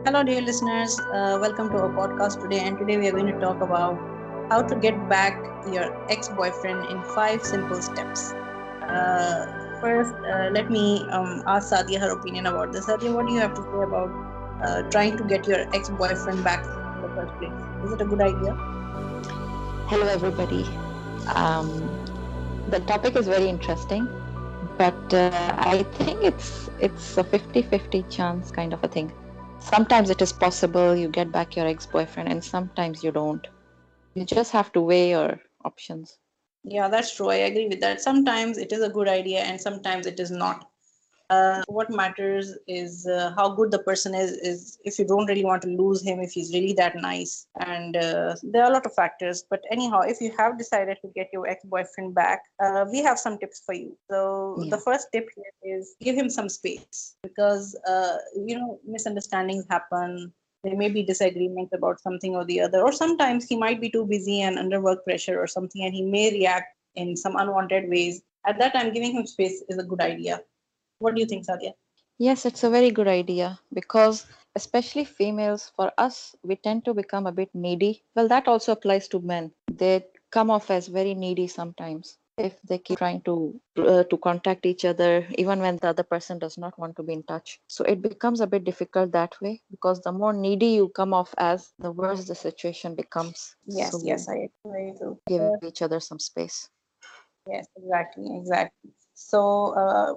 Hello, dear listeners. Welcome to our podcast today. And today we are going to talk about how to get back your ex boyfriend in 5 simple steps. First, let me ask Sadia her opinion about this. Sadia, what do you have to say about trying to get your ex boyfriend back in the first place? Is it a good idea? Hello, everybody. Um, the topic is very interesting, but I think it's a 50-50 chance kind of a thing. Sometimes it is possible you get back your ex-boyfriend, and sometimes you don't. You just have to weigh your options. Yeah, that's true. I agree with that. Sometimes it is a good idea and sometimes it is not. What matters is how good the person is if you don't really want to lose him, if he's really that nice, and there are a lot of factors. But anyhow, if you have decided to get your ex-boyfriend back, we have some tips for you. So the Yeah. first tip here is give him some space, because misunderstandings happen. There may be disagreements about something or the other, or sometimes he might be too busy and under work pressure or something, and he may react in some unwanted ways. At that time, giving him space is a good idea. What do you think, Sadia? Yes, it's a very good idea because, especially females, for us, we tend to become a bit needy. Well, that also applies to men. They come off as very needy sometimes if they keep trying to contact each other, even when the other person does not want to be in touch. So it becomes a bit difficult that way because the more needy you come off as, the worse the situation becomes. Yes, So yes, I agree. Very true. give each other some space. Yes, exactly, exactly. So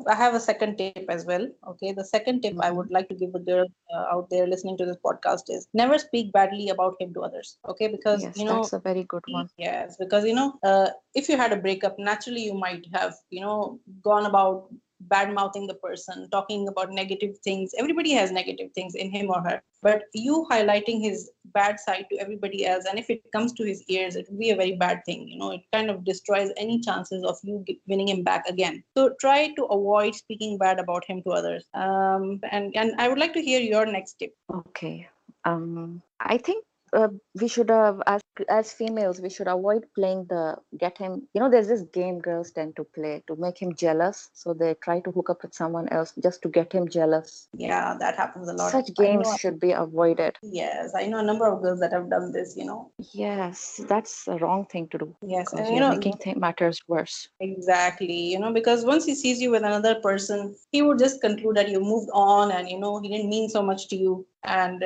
I have a second tip as well. Okay, the second tip I would Hmm. like to give the girls out there listening to this podcast is never speak badly about him to others. Okay, because Yes, that's a very good one. yes, because if you had a breakup, naturally you might have gone about bad mouthing the person, talking about negative things. Everybody has negative things in him or her, but you highlighting his bad side to everybody else, and if it comes to his ears, it will be a very bad thing. It kind of destroys any chances of you winning him back again. So try to avoid speaking bad about him to others. And I would like to hear your next tip. Okay. I think we should have, as females, we should avoid playing the get him. There's this game girls tend to play to make him jealous, so they try to hook up with someone else just to get him jealous. Yeah, that happens a lot. Such I games know. should be avoided. Yes, I know a number of girls that have done this. Yes, that's a wrong thing to do Yes, because and you're making matters worse. exactly, because once he sees you with another person, he would just conclude that you moved on and, he didn't mean so much to you. And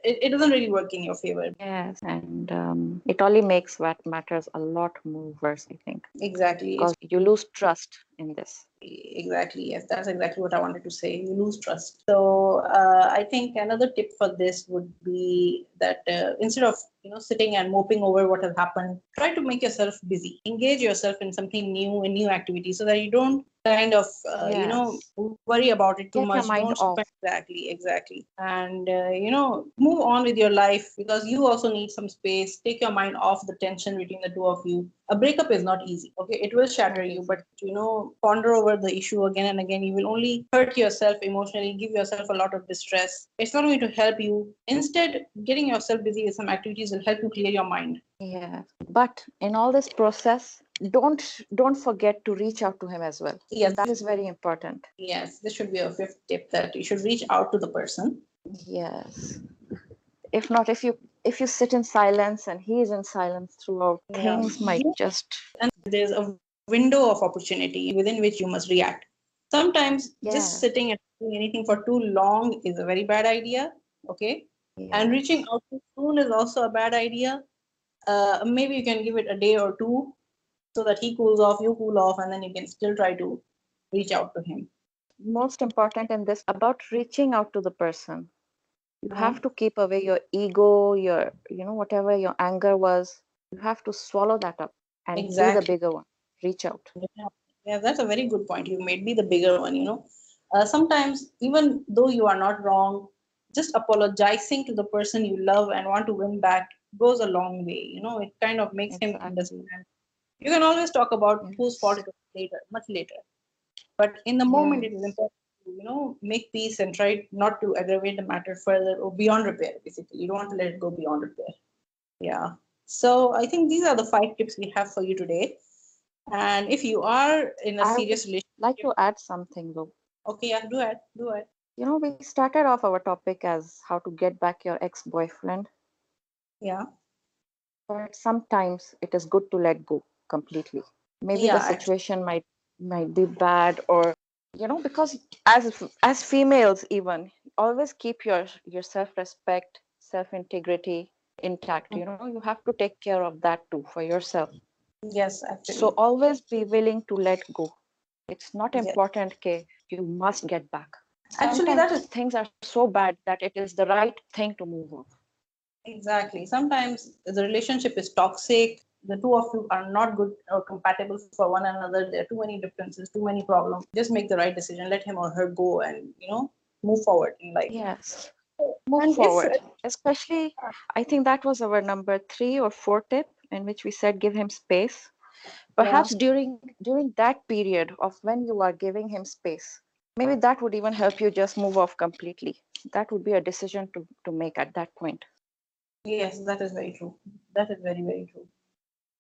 it doesn't really work in your favor. Yes, and it only makes what matters a lot more worse, I think, Exactly. because you lose trust in this. Exactly. Yes, that's exactly what I wanted to say. You lose trust. So I think another tip for this would be that instead of sitting and moping over what has happened, try to make yourself busy. Engage yourself in something new, in new activities, so that you don't kind of Yes, worry about it too get your much. mind Don't spend off. exactly, and move on with your life, because you also need some space. Take your mind off the tension between the two of you. A breakup is not easy. Okay, it will shatter That you, is. but ponder over the issue again and again. You will only hurt yourself emotionally, give yourself a lot of distress. It's not going to help you. Instead, getting yourself busy with some activities will help you clear your mind. Yeah, but in all this process, don't forget to reach out to him as well. Yes, That is very important. yes, this should be a fifth tip, that you should reach out to the person. Yes. If not, if you sit in silence and he is in silence throughout, Yeah. things might just. And there's a window of opportunity within which you must react. Sometimes just Yes. sitting and doing anything for too long is a very bad idea. Okay. And reaching Yes. out too soon is also a bad idea. Maybe you can give it a day or two, so that he cools off, you cool off, and then you can still try to reach out to him. Most important in this about reaching out to the person. You Uh-huh. have to keep away your ego, whatever your anger was. You have to swallow that up and be the Exactly. bigger one. Reach out. Yeah. Yeah, that's a very good point. You made me the bigger one. Sometimes, even though you are not wrong, just apologizing to the person you love and want to win back goes a long way. It kind of makes him Exactly. understand. You can always talk about whose fault Yes. it was later, much later. But in the moment, it is Yes. important to, make peace and try not to aggravate the matter further or beyond repair, basically. You don't want to let it go beyond repair. Yeah. So I think these are the 5 tips we have for you today. And if you are in a I would serious like relationship, to add something though. okay, yeah, do it. Do it. We started off our topic as how to get back your ex-boyfriend, Yeah. but sometimes it is good to let go completely. Maybe the Yeah, actually. situation might be bad, or because as females even, always keep your self-respect, self-integrity intact. You have to take care of that too for yourself. Yes, So actually. always be willing to let go. It's not Yes. important, okay, you must get back. Actually, that Sometimes is things are so bad that it is the right thing to move on. exactly. Sometimes the relationship is toxic. The two of you are not good or compatible for one another. There are too many differences, too many problems. Just make the right decision. Let him or her go and, move forward in life. Yes, move And if forward. Especially, I think that was our number 3 or 4 tip, in which we said give him space. yeah, Perhaps during that period of when you are giving him space, maybe that would even help you just move off completely. That would be a decision to make at that point. yes, that is very true. That is very, very true.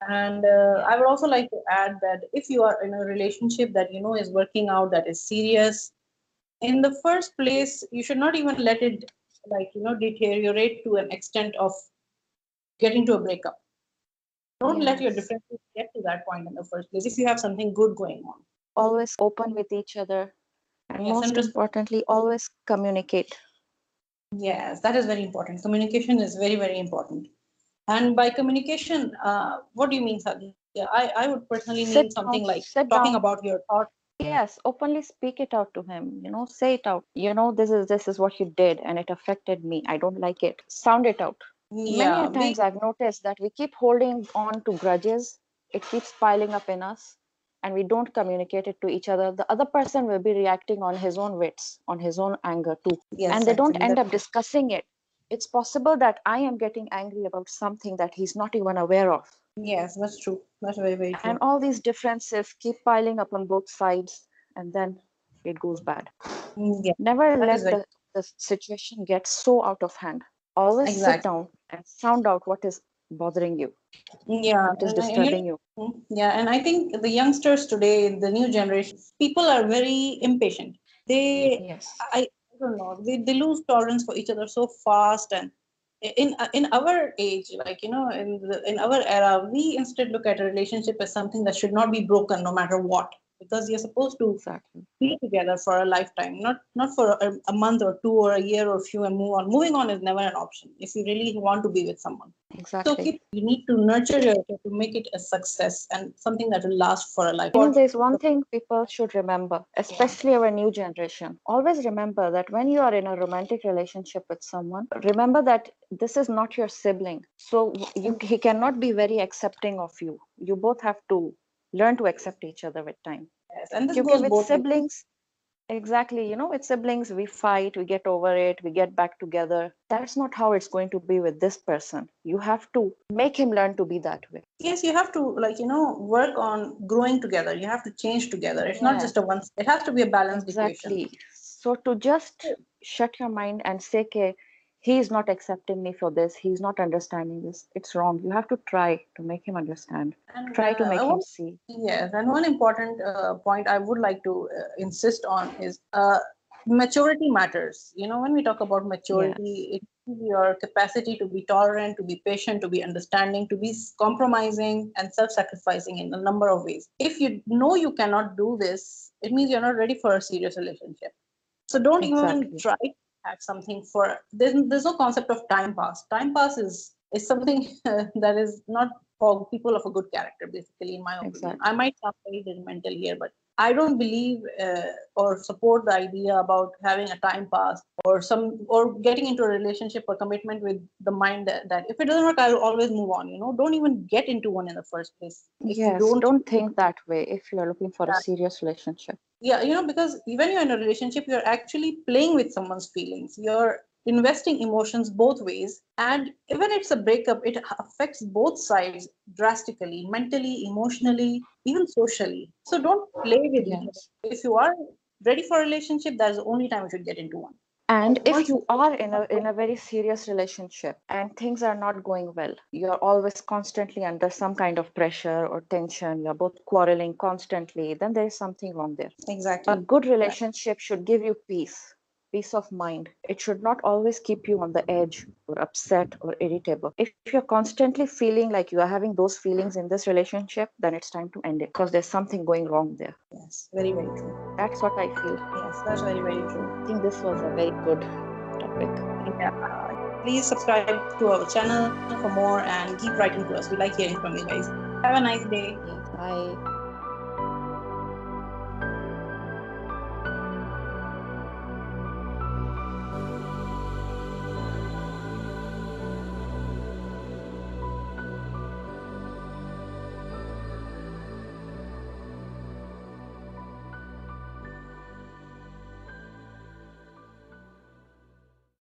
And I Yeah. would also like to add that if you are in a relationship that you know is working out, that is serious, in the first place, you should not even let it deteriorate to an extent of getting to a breakup. Don't let your Yes. differences get to that point in the first place if you have something good going on. Always open with each other, and Yes, and most importantly, always communicate. yes, that is very important. Communication is very, very important. And by communication, what do you mean, Sadhya? I would personally mean something like Sit talking down. about your thoughts. Yes, openly speak it out to him. Say it out. This is what you did and it affected me. I don't like it. Sound it out. Many a Yeah, times I've noticed that we keep holding on to grudges. It keeps piling up in us and we don't communicate it to each other. The other person will be reacting on his own wits, on his own anger too. yes, And they don't actually, end up discussing it. It's possible that I am getting angry about something that he's not even aware of. yes, that's true. That's very, very And true. all these differences keep piling up on both sides, and then it goes bad. Yeah, Never that is let very the situation get so out of hand. Always sit exactly. down and sound out what is bothering you, Yeah, what is and disturbing you. yeah, and I think the youngsters today, the new generation, people are very impatient. They, Yes, I don't know, they lose tolerance for each other so fast. And in our age, in our era, we instead look at a relationship as something that should not be broken no matter what, because you're supposed to exactly. be together for a lifetime, not for a month or two or a year or few and move on. Moving on is never an option if you really want to be with someone. So Exactly. keep, you need to nurture your relationship to make it a success and something that will last for a life. There's one thing people should remember, especially our new generation. Always remember that when you are in a romantic relationship with someone, remember that this is not your sibling. So he cannot be very accepting of you. You both have to learn to accept each other with time. Yes, and this Because goes with both ways. siblings, exactly, with siblings, we fight, we get over it, we get back together. That's not how it's going to be with this person. You have to make him learn to be that way. Yes, you have to work on growing together. You have to change together. It's not Yeah. just a one. It has to be a balanced equation. Exactly. So to just shut your mind and say, okay, he is not accepting me for this, he's not understanding this, it's wrong. You have to try to make him understand, And try to make him see. yes, and one important point I would like to insist on is maturity matters. When we talk about Yes, maturity, it's your capacity to be tolerant, to be patient, to be understanding, to be compromising and self-sacrificing in a number of ways. If you know you cannot do this, it means you're not ready for a serious relationship. So don't even exactly. try to have something for there's no concept of time pass. Time pass is something that is not for people of a good character, basically, in my opinion. I Exactly. might sound very judgmental here, but I don't believe or support the idea about having a time pass or getting into a relationship or commitment with the mind that if it doesn't work, I'll always move on. Don't even get into one in the first place if you Yes, don't. don't think that way if you're looking for a serious relationship. Yeah, because when you're in a relationship, you're actually playing with someone's feelings. You're investing emotions both ways. And even it's a breakup, it affects both sides drastically, mentally, emotionally, even socially. So don't play with each other. Yes. If you are ready for a relationship, that's the only time you should get into one. And And if once you are in a very serious relationship and things are not going well, you're always constantly under some kind of pressure or tension, you're both quarreling constantly, then there is something wrong there. A exactly. good relationship should give you peace. peace of mind. It should not always keep you on the edge or upset or irritable. If you're constantly feeling like you are having those feelings in this relationship, then it's time to end it because there's something going wrong there. Yes, very, very true. That's what I feel. Yes, that's very, very true. I think this was a very good topic. Yeah. Please subscribe to our channel for more and keep writing to us. We like hearing from you guys. Have a nice day. Yes, bye.